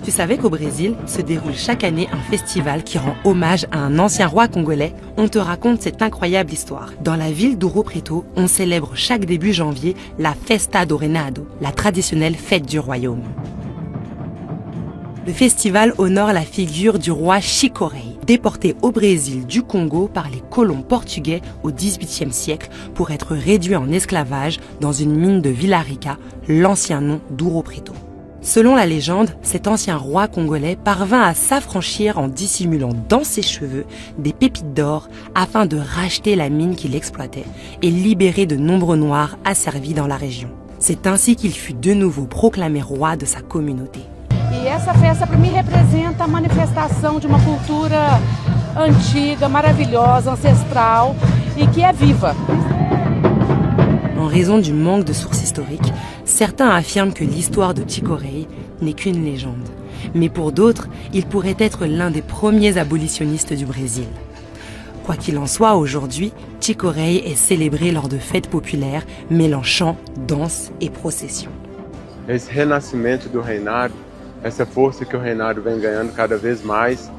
Tu savais qu'au Brésil se déroule chaque année un festival qui rend hommage à un ancien roi congolais? On te raconte cette incroyable histoire. Dans la ville d'Ouro Preto, on célèbre chaque début janvier la Festa do Reinado, la traditionnelle fête du royaume. Le festival honore la figure du roi Chico Rei, déporté au Brésil du Congo par les colons portugais au XVIIIe siècle pour être réduit en esclavage dans une mine de Villa-Rica, l'ancien nom d'Ouro Preto. Selon la légende, cet ancien roi congolais parvint à s'affranchir en dissimulant dans ses cheveux des pépites d'or afin de racheter la mine qu'il exploitait et libérer de nombreux Noirs asservis dans la région. C'est ainsi qu'il fut de nouveau proclamé roi de sa communauté. E essa festa para mim representa a manifestação de uma cultura antiga, maravilhosa, ancestral e que é viva. En raison du manque de sources historiques, certains affirment que l'histoire de Chico Rei n'est qu'une légende. Mais pour d'autres, il pourrait être l'un des premiers abolitionnistes du Brésil. Quoi qu'il en soit, aujourd'hui, Chico Rei est célébré lors de fêtes populaires mêlant chants, danses et processions. Esse renascimento do reinado, essa força que o reinado vem ganhando cada vez mais,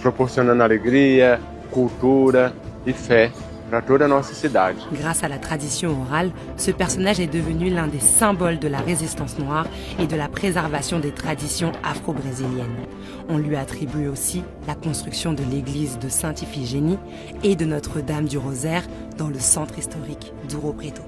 proporcionando alegria, cultura e fé para toda a nossa cidade. Grâce à la tradition orale, ce personnage est devenu l'un des symboles de la résistance noire et de la préservation des traditions afro-brésiliennes. On lui attribue aussi la construction de l'église de Sainte-Iphigénie et de Notre-Dame du Rosaire dans le centre historique d'Ouro Preto.